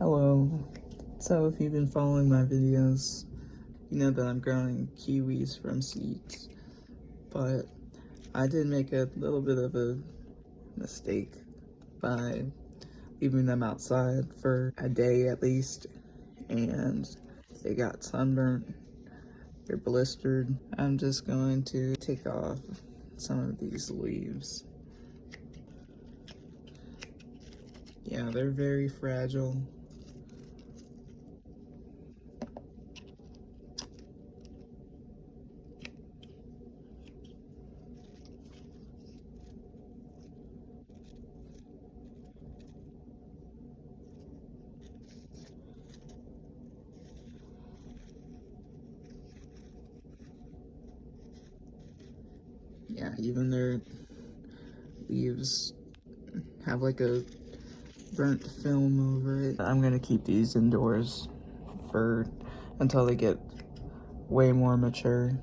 Hello. So if you've been following my videos, you know that I'm growing kiwis from seeds, but I did make a little bit of a mistake by leaving them outside for a day at least, and they got sunburnt, they're blistered. I'm just going to take off some of these leaves. Yeah, they're very fragile. Yeah, even their leaves have like a burnt film over it. I'm gonna keep these indoors for until they get way more mature.